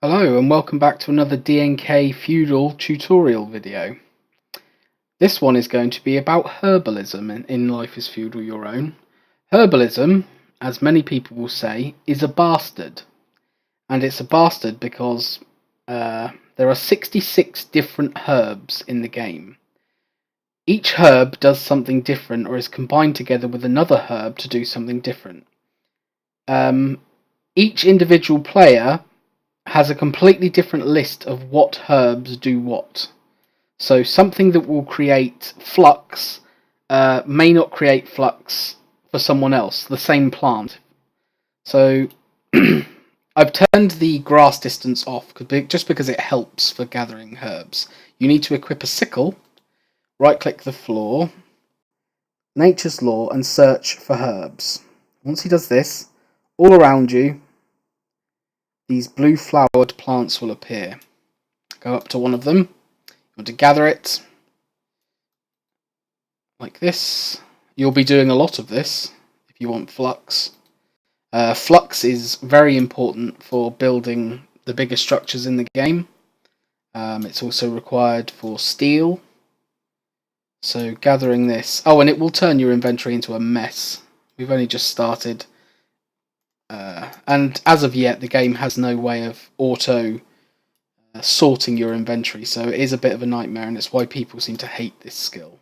Hello and welcome back to another DNK Feudal tutorial video. This one is going to be about herbalism in Life is Feudal Your Own. Herbalism, as many people will say, is a bastard. And it's a bastard because there are 66 different herbs in the game. Each herb does something different or is combined together with another herb to do something different. Each individual player has a completely different list of what herbs do what. So something that will create flux may not create flux for someone else, the same plant. So I've turned the grass distance off just because it helps for gathering herbs. You need to equip a sickle, right click the floor, Nature's Law, and search for herbs. Once he does this, all around you these blue flowered plants will appear. Go up to one of them. You want to gather it like this. You'll be doing a lot of this if you want flux. Flux is very important for building the bigger structures in the game. It's also required for steel. So gathering this. Oh, and it will turn your inventory into a mess. We've only just started. And as of yet, the game has no way of auto sorting your inventory, so it is a bit of a nightmare, and it's why people seem to hate this skill.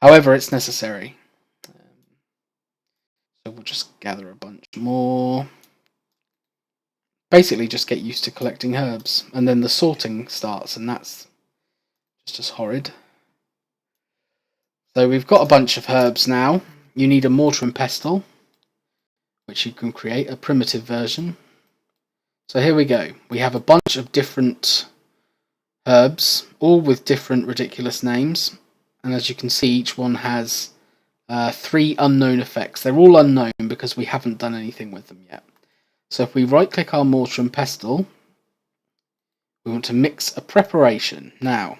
However, it's necessary. So we'll just gather a bunch more. Basically, just get used to collecting herbs, and then the sorting starts, and that's just as horrid. So we've got a bunch of herbs now. You need a mortar and pestle, which you can create, a primitive version. So here we go. We have a bunch of different herbs, all with different ridiculous names. And as you can see, each one has 3 unknown effects. They're all unknown because we haven't done anything with them yet. So if we right-click our mortar and pestle, we want to mix a preparation. Now,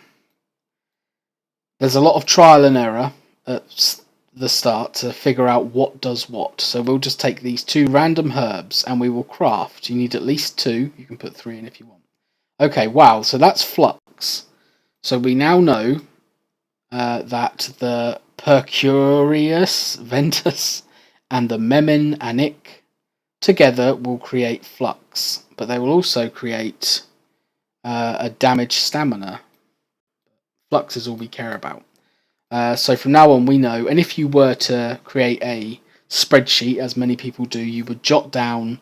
there's a lot of trial and error at the start to figure out what does what. So we'll just take these 2 random herbs and we will craft. You need at least 2. You can put 3 in if you want. Okay, wow, so that's flux. So we now know that the Percurius Ventus and the Memin Anik together will create flux, but they will also create a damaged stamina. Flux is all we care about. So from now on we know, and if you were to create a spreadsheet, as many people do, you would jot down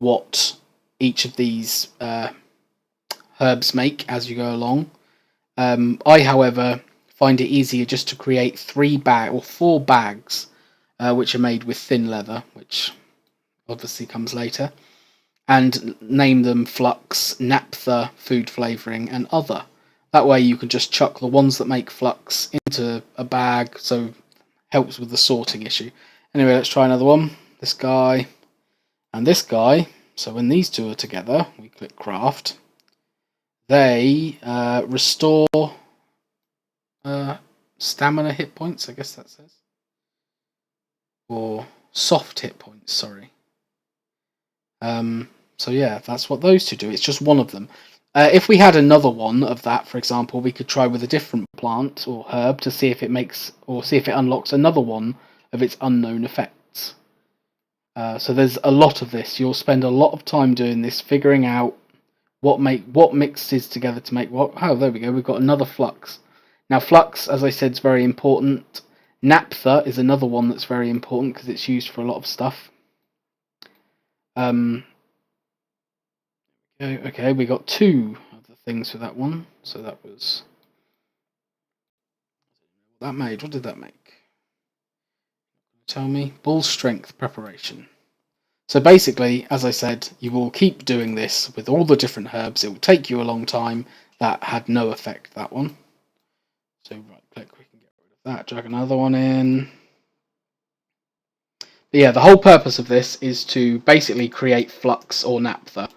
what each of these herbs make as you go along. I, however, find it easier just to create 4 bags, which are made with thin leather, which obviously comes later, and name them Flux, Naphtha, Food Flavouring, and Other. That way you can just chuck the ones that make flux into a bag, so it helps with the sorting issue. Anyway, let's try another one. This guy and this guy. So when these 2 are together, we click craft. They restore stamina hit points, I guess that says. Or soft hit points, sorry. So yeah, that's what those 2 do. It's just one of them. If we had another one of that, for example, we could try with a different plant or herb to see if it makes, or see if it unlocks another one of its unknown effects. So there's a lot of this. You'll spend a lot of time doing this, figuring out what mixes together to make what. Oh, there we go. We've got another flux. Now, flux, as I said, is very important. Naphtha is another one that's very important because it's used for a lot of stuff. Okay, we got 2 of the things for that one. So that was what that made. What did that make? Tell me. Bull strength preparation. So basically, as I said, you will keep doing this with all the different herbs. It will take you a long time. That had no effect, that one. So right click, we can get rid of that. Drag another one in. But yeah, the whole purpose of this is to basically create flux or naphtha.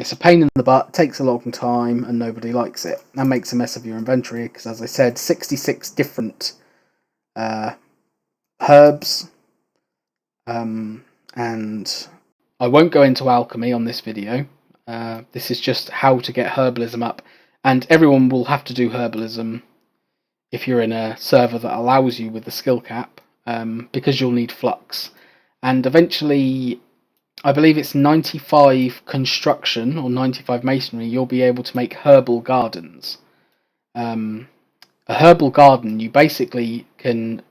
It's a pain in the butt, takes a long time, and nobody likes it. That makes a mess of your inventory because, as I said, 66 different herbs, and I won't go into alchemy on this video. This is just how to get herbalism up, and everyone will have to do herbalism if you're in a server that allows you with the skill cap, because you'll need flux. And eventually, I believe it's 95 construction or 95 masonry, you'll be able to make herbal gardens. A herbal garden, you basically can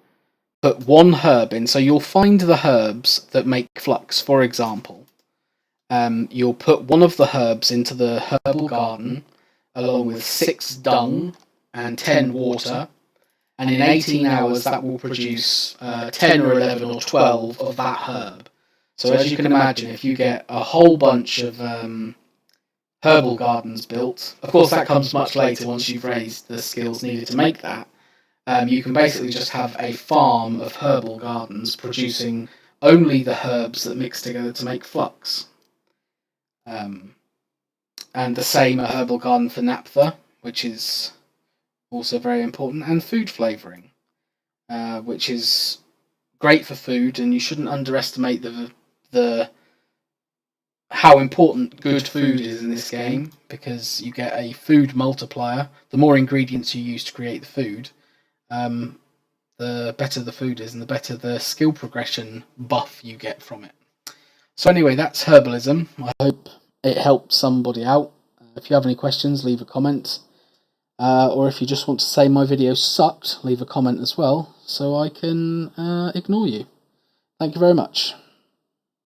put one herb in, so you'll find the herbs that make flux, for example. You'll put one of the herbs into the herbal garden, along with 6 dung and 10 water, and in 18 hours that will produce 10 or 11 or 12 of that herb. So as you can imagine, if you get a whole bunch of herbal gardens built, of course that comes much later once you've raised the skills needed to make that, you can basically just have a farm of herbal gardens producing only the herbs that mix together to make flux. And the same a herbal garden for naphtha, which is also very important, and food flavouring, which is great for food, and you shouldn't underestimate the how important good food is in this game, because you get a food multiplier. The more ingredients you use to create the food, the better the food is, and the better the skill progression buff you get from it. So anyway, that's herbalism. I hope it helped somebody out. If you have any questions, leave a comment. Or if you just want to say my video sucked, leave a comment as well, so I can ignore you. Thank you very much.